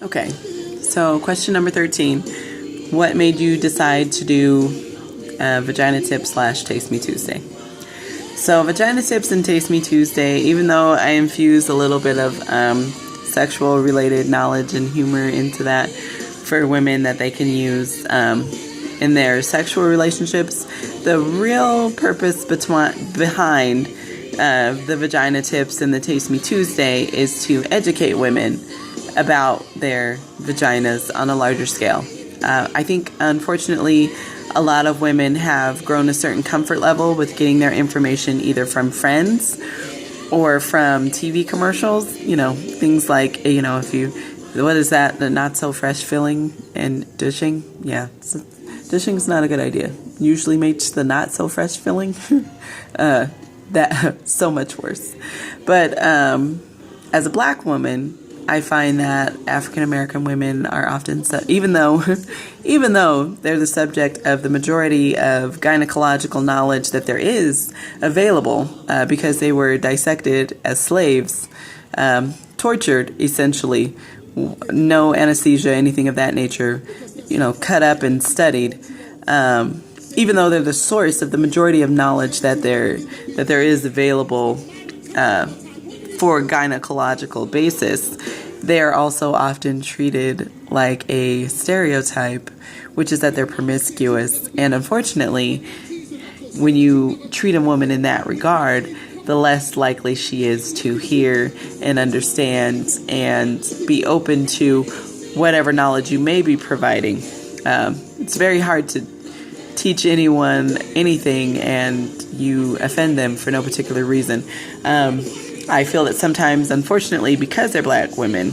Okay, so question number 13. What made you decide to do Vagina Tip / Taste Me Tuesday? So Vagina Tips and Taste Me Tuesday, even though I infuse a little bit of sexual related knowledge and humor into that for women that they can use in their sexual relationships, the real purpose behind the Vagina Tips and the Taste Me Tuesday is to educate women about their vaginas on a larger scale. I think, unfortunately, a lot of women have grown a certain comfort level with getting their information either from friends or from TV commercials. You know, things like, what is that? The not so fresh filling and dishing? Yeah, dishing's not a good idea. Usually makes the not so fresh filling that so much worse. But as a black woman, I find that African American women are often, even though they're the subject of the majority of gynecological knowledge that there is available, because they were dissected as slaves, tortured essentially, no anesthesia, anything of that nature, cut up and studied. Even though they're the source of the majority of knowledge that there is available for gynecological basis, they are also often treated like a stereotype, which is that they're promiscuous. And unfortunately, when you treat a woman in that regard, the less likely she is to hear and understand and be open to whatever knowledge you may be providing. It's very hard to teach anyone anything and you offend them for no particular reason. I feel that sometimes, unfortunately, because they're black women,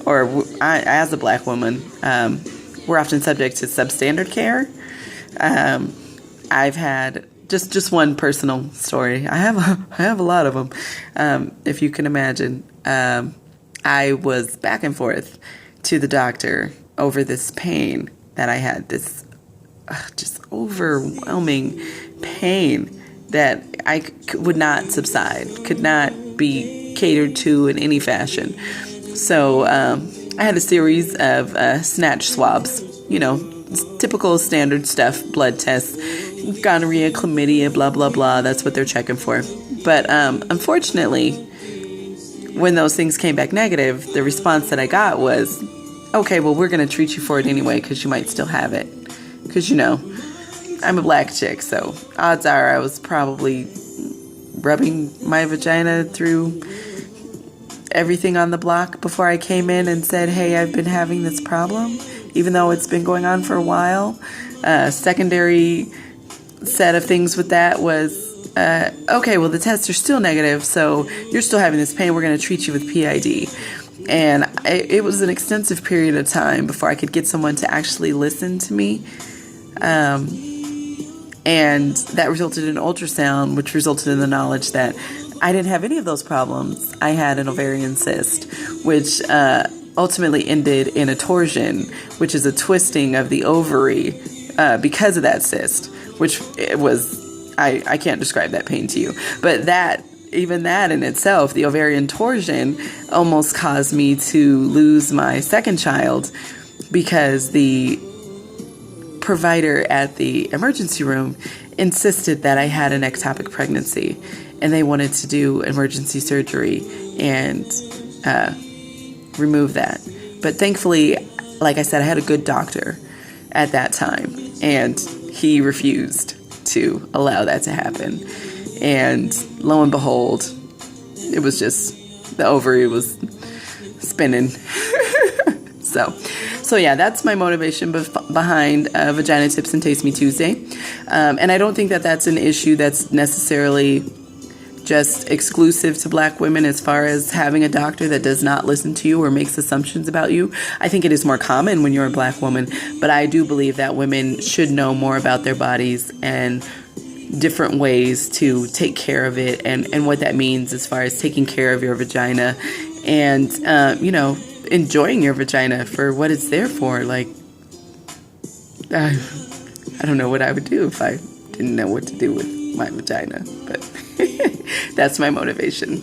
or as a black woman, we're often subject to substandard care. I've had just one personal story. I have a lot of them, if you can imagine. I was back and forth to the doctor over this pain that I had, this just overwhelming pain that I would not subside, could not be catered to in any fashion. So I had a series of snatch swabs, typical standard stuff, blood tests, gonorrhea, chlamydia, blah, blah, blah. That's what they're checking for. But unfortunately, when those things came back negative, the response that I got was, okay, well, we're going to treat you for it anyway because you might still have it. Because, I'm a black chick, so odds are I was probably rubbing my vagina through everything on the block before I came in and said, hey, I've been having this problem, even though it's been going on for a while. Secondary set of things with that was, okay, well, the tests are still negative, so you're still having this pain. We're going to treat you with PID. And it was an extensive period of time before I could get someone to actually listen to me. And that resulted in ultrasound, which resulted in the knowledge that I didn't have any of those problems. I had an ovarian cyst, which ultimately ended in a torsion, which is a twisting of the ovary because of that cyst, which it was, I can't describe that pain to you. But even that in itself, the ovarian torsion, almost caused me to lose my second child because the provider at the emergency room insisted that I had an ectopic pregnancy and they wanted to do emergency surgery and remove that. But thankfully, like I said, I had a good doctor at that time and he refused to allow that to happen. And lo and behold, it was just, the ovary was spinning. So yeah, that's my motivation behind Vagina Tips and Taste Me Tuesday. And I don't think that that's an issue that's necessarily just exclusive to black women as far as having a doctor that does not listen to you or makes assumptions about you. I think it is more common when you're a black woman, but I do believe that women should know more about their bodies and different ways to take care of it and what that means as far as taking care of your vagina and, enjoying your vagina for what it's there for. Like, I don't know what I would do if I didn't know what to do with my vagina, but that's my motivation.